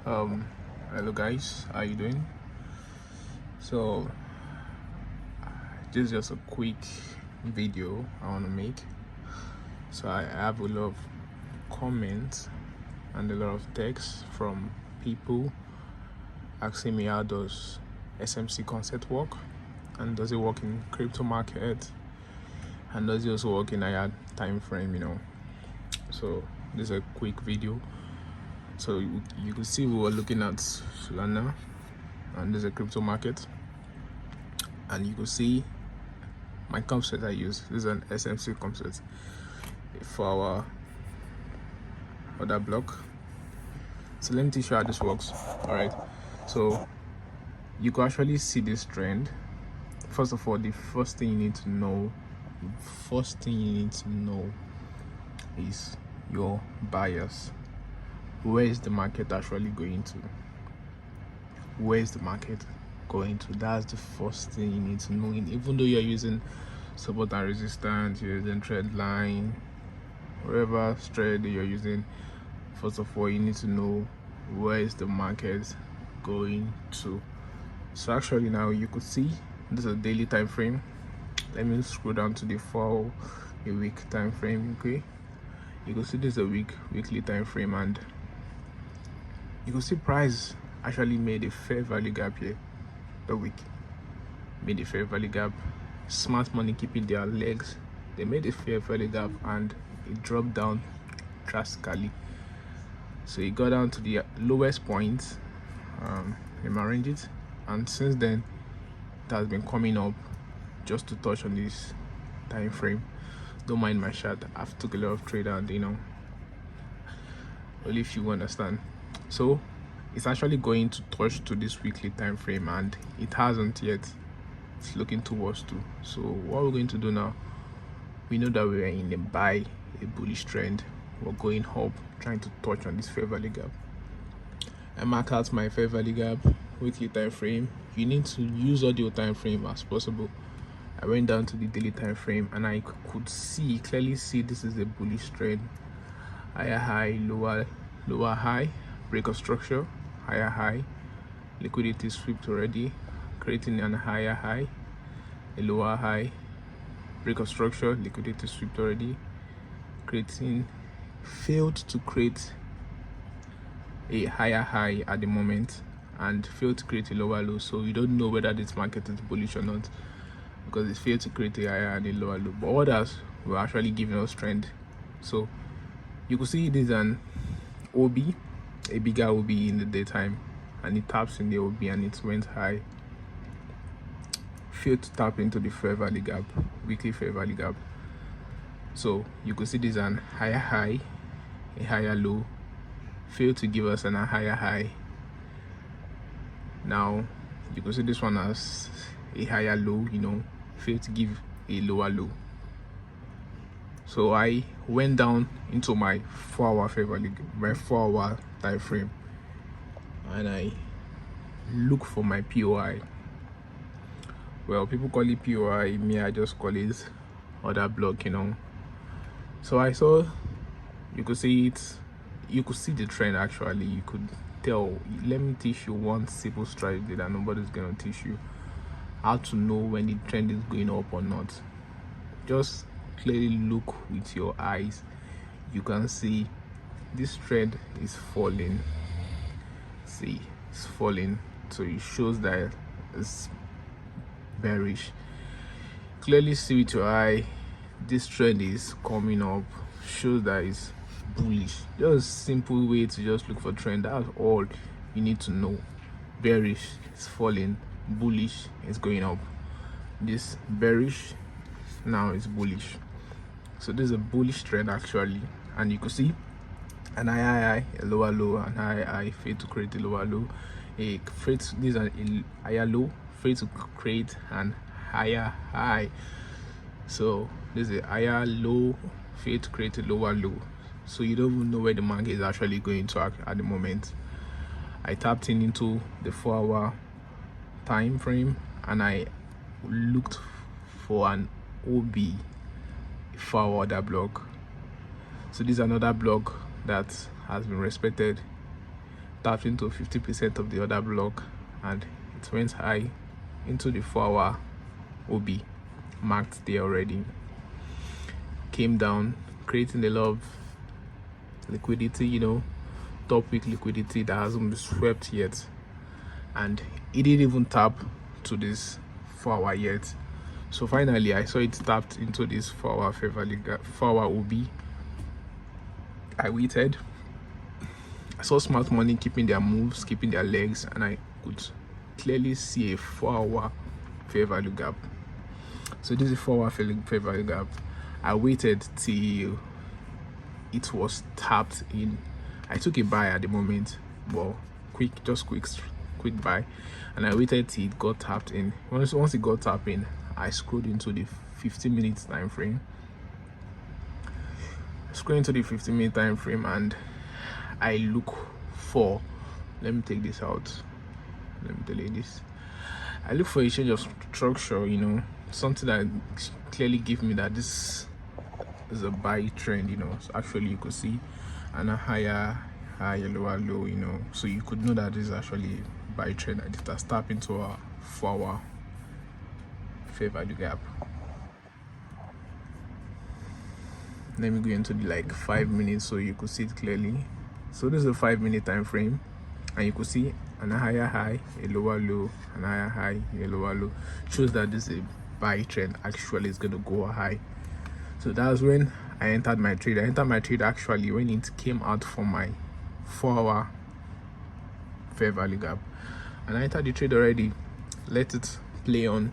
Hello guys, how you doing? So this is just a quick video I want to make. So I have a lot of comments and a lot of text from people asking me how does SMC concept work, and does it work in crypto market, and does it also work in higher time frame. So this is a quick video. So you can see we were looking at Solana, and there's a crypto market, and you can see my concept I use. This is an SMC concept for our other block. So let me teach you how this works. All right, so you can actually see this trend. First of all, the first thing you need to know is your bias. Where is the market actually going to? Where is the market going to? That's the first thing you need to know. Even though you're using support and resistance, you're using trend line, whatever strategy you're using, first of all you need to know where is the market going to. So actually now you could see this is a daily time frame. Let me scroll down to the a week time frame. Okay, you can see this is a weekly time frame, and you can see price actually made a fair value gap here. The week made a fair value gap. Smart money keeping their legs, they made a fair value gap, and it dropped down drastically. So it got down to the lowest point in my ranges, and since then it has been coming up. Just to touch on this time frame, don't mind my shirt, I've took a lot of trade, and only if you understand. So it's actually going to touch to this weekly time frame, and it hasn't yet. It's looking towards to. So what we're going to do now, we know that we're in a bullish trend. We're going up, trying to touch on this fair value gap. I mark out my fair value gap, weekly time frame. You need to use all your time frame as possible. I went down to the daily time frame, and I could clearly see this is a bullish trend. Higher high, lower high, break of structure, higher high, liquidity swept already, creating an higher high, a lower high, break of structure, liquidity swept already, failed to create a higher high at the moment, and failed to create a lower low. So you don't know whether this market is bullish or not, because it failed to create a higher and a lower low. But others were actually giving us trend. So you could see this is an OB, a bigger OB in the daytime, and it taps in the OB and it went high. Failed to tap into the fair value gap, weekly fair value gap. So you could see this is an higher high, a higher low, failed to give us a higher high. Now you could see this one as a higher low, failed to give a lower low. So I went down into my 4-hour fair value, my 4-hour time frame, and I look for my POI. Well, people call it POI, me I just call it other block. So I saw, you could see it, you could see the trend. Actually, you could tell. Let me teach you one simple strategy that nobody's gonna teach you: how to know when the trend is going up or not. Just clearly look with your eyes. You can see this trend is falling. See, it's falling, so it shows that it's bearish. Clearly see with your eye, this trend is coming up, shows that it's bullish. Just simple way to just look for trend. That's all you need to know. Bearish is falling, bullish is going up. This bearish now is bullish. So this is a bullish trend actually, and you can see an high, a lower low, and high fail to create a lower low. This is a higher low, fail to create an higher high. So this is a higher low, fail to create a lower low. So you don't even know where the market is actually going to at the moment. I tapped into the 4-hour time frame, and I looked for an OB for our other block. So this is another block that has been respected tapped into 50% of the other block, and it went high into the 4-hour OB marked there already, came down, creating a lot of liquidity, you know, top week liquidity that hasn't been swept yet, and it didn't even tap to this 4-hour yet. So finally I saw it tapped into this 4-hour fair value gap, 4-hour OB. I waited. I saw smart money keeping their moves, keeping their legs, and I could clearly see a 4-hour fair value gap. So this is a 4-hour fair value gap. I waited till it was tapped in. I took a buy at the moment, but quick buy, and I waited till it got tapped in. Once it got tapped in, I scrolled into the 15-minute time frame. And I look for, let me take this out, let me delete this. I look for a change of structure, you know, something that clearly give me that this is a buy trend, you know. So actually you could see a higher lower low, you know, so you could know that this is actually a buy trend, that it has tapped into a 4-hour fair value gap. Let me go into the like 5 minutes so you could see it clearly. So this is a 5-minute time frame, and you could see an higher high, a lower low, an higher high, a lower low. Shows that this is a buy trend, actually is going to go high. So that's when I entered my trade. I entered my trade actually when it came out from my 4-hour fair value gap, and I entered the trade already, let it play on,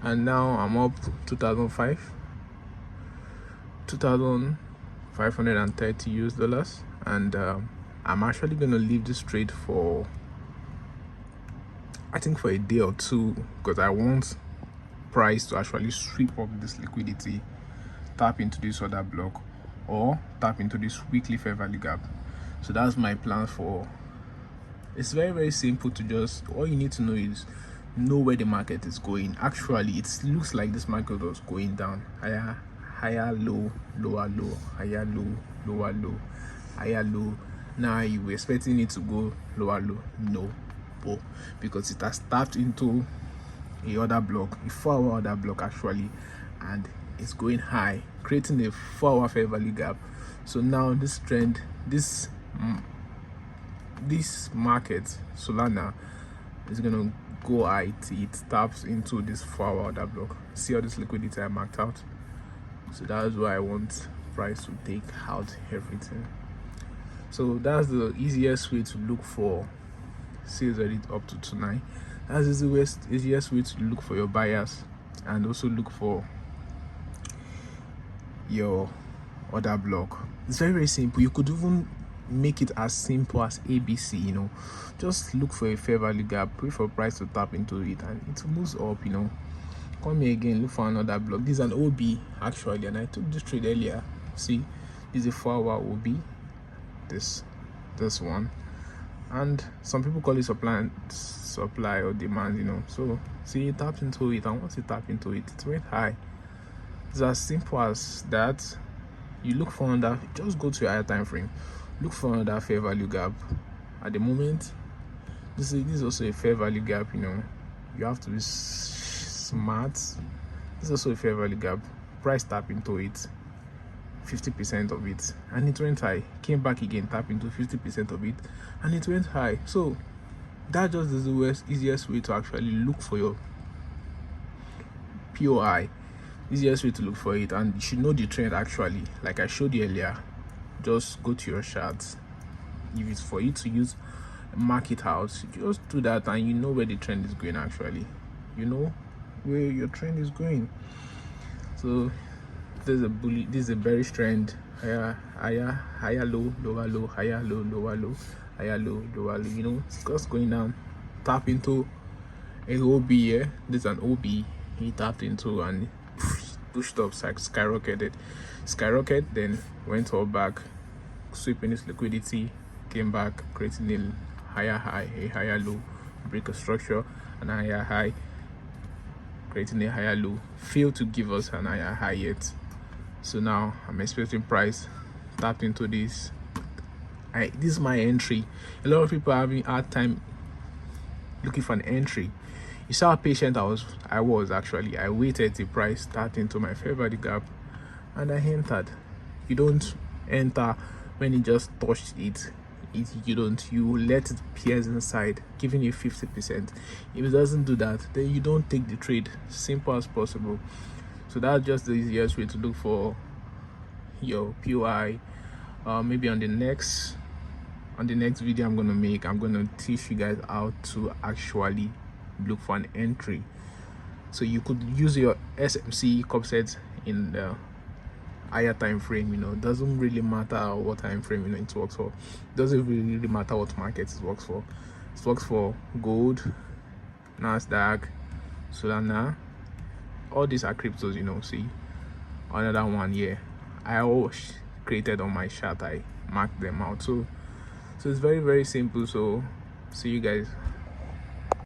and now I'm up 2,530 US dollars, and I'm actually gonna leave this trade for, I think, for a day or two, because I want price to actually sweep up this liquidity, tap into this other block, or tap into this weekly fair value gap. So that's my plan for. It's very simple to just, all you need to know is know where the market is going. Actually it looks like this market was going down, higher low, lower low, higher low, lower low, higher low. Now you were expecting it to go lower low? No, because it has tapped into a other block, a 4-hour other block actually, and it's going high, creating a 4-hour fair value gap. So now this trend, this market, Solana, is gonna go high till it taps into this 4-hour other block. See all this liquidity I marked out? So that's why I want price to take out everything. So that's the easiest way to look for sales ready up to tonight. That's the easiest way to look for your buyers, and also look for your other block. It's very simple. You could even make it as simple as ABC, you know. Just look for a fair value gap, wait for price to tap into it, and it moves up, you know. Come here again, look for another block. This is an OB actually, and I took this trade earlier. See, this is a 4-hour OB, this one, and some people call it supply or demand, you know. So see, it tapped into it, and once it tapped into it, it went high. It's as simple as that. You look for another, just go to your higher time frame, look for another fair value gap. At the moment, this is also a fair value gap, you know. You have to be smart. This is also a fair value gap. Price tap into it, 50% of it, and it went high. Came back again, tap into 50% of it, and it went high. So that just is the easiest way to actually look for your POI. Easiest way to look for it, and you should know the trend actually. Like I showed you earlier, just go to your charts. If it's for you to use, mark it out, just do that, and you know where the trend is going. Actually, you know where your trend is going. So this is a bearish trend. Higher low, lower low, higher low, lower low, higher low, lower low. You know, it's just going down. Tap into a OB here. This is an OB he tapped into, and pushed up, skyrocketed, then went all back, sweeping this liquidity, came back, creating a higher high, a higher low, break a structure, and a higher high, creating a higher low, failed to give us an higher high yet. So now I'm expecting price tapped into this this is my entry. A lot of people are having hard time looking for an entry. You saw how patient I was actually. I waited the price starting to my fair value gap, and I entered. You don't enter when it just touched it. You let it pierce inside, giving you 50%. If it doesn't do that, then you don't take the trade. Simple as possible. So that's just the easiest way to look for your POI. Maybe on the next video I'm gonna make, I'm gonna teach you guys how to actually look for an entry. So you could use your SMC subset in the higher time frame. Doesn't really matter what time frame it works for. Doesn't really matter what market it works for. It works for gold, Nasdaq, Solana. All these are cryptos. See, another one here I always created on my chart. I marked them out. So it's very, very simple. So see you guys.